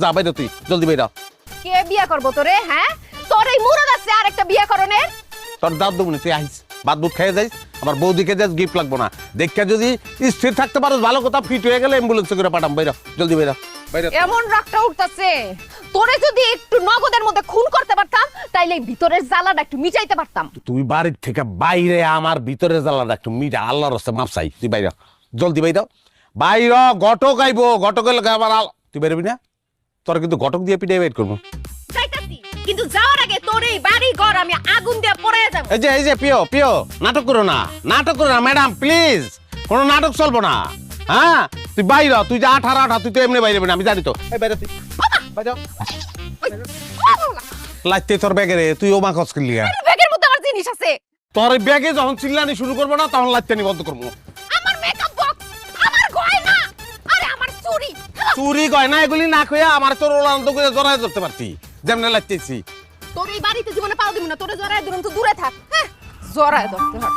যা বাইরে তুই জলদি বাইরা। কে বিয়ে করবো তোরে? হ্যাঁ, তোর এই মুরদ আছে আর একটা বিয়ে করনের? তোর দাঁত দেবো তুই আইস বাদ বুট খেয়ে যাইস, আমার বৌদিকে যাস গিফট লাগবো না। দেখে যদি স্থির থাকতে পারো ভালো কথা, ফিট হয়ে গেলে অ্যাম্বুলেন্সে করে পাঠাম। বাইরা জলদি বাইরা বাইরা। এমন রাগটা উঠতাছে, তোরে যদি একটু নগদের মধ্যে খুন করতে পারতাম তাইলে এই ভিতরের জ্বালাটা একটু মিটাইতে পারতাম। তুই বাড়ির থেকে বাইরে আমার ভিতরে জ্বালাটা একটু মিটা, আল্লাহর রাস্তায় মাপ চাই। তুই বাইরা জলদি বাইরা বাইর। ঘটক আইবো, ঘটকের লগে আবার তুই বেরোবি না, তোর কিন্তু ঘটক দিয়ে পিটাই বাইর করবো। যাইতাছি, কিন্তু যাওয়ার আগে তোর এই বাড়ি ঘর আমি আগুন দিয়ে পোড়াইয়া যাব। এই যে পিও পিও, নাটক করো না, নাটক করো না ম্যাডাম প্লিজ, কোনো নাটক চলবো না। হ্যাঁ তুই বাইর, তুই যে 18 তুই তো এমনি বাইরে না, আমি জানি তো। এই বাইরে তুই বাইরে লাইতে তোর ব্যাগে রে, তুই ও মা খস করলি। ব্যাগের মধ্যে আমার জিনিস আছে। তোর এই ব্যাগে যখন চিল্লানি শুরু করবো না তখন লাইতে নি বন্ধ করবো। আমার মেকআপ বক্স, আমার গয়না, আরে আমার চুড়ি। চুরি গয়না এগুলি না কইয়া আমার তোর ওলান্ত করে জড়ায় ধরতে পারতি, যেমন লাইতেছি। তোর এই বাড়িতে জীবনে পাও দিব না, তোরে জড়ায় দূরন্ত দূরে থাক। হ্যাঁ, জড়ায় ধরতে হয়।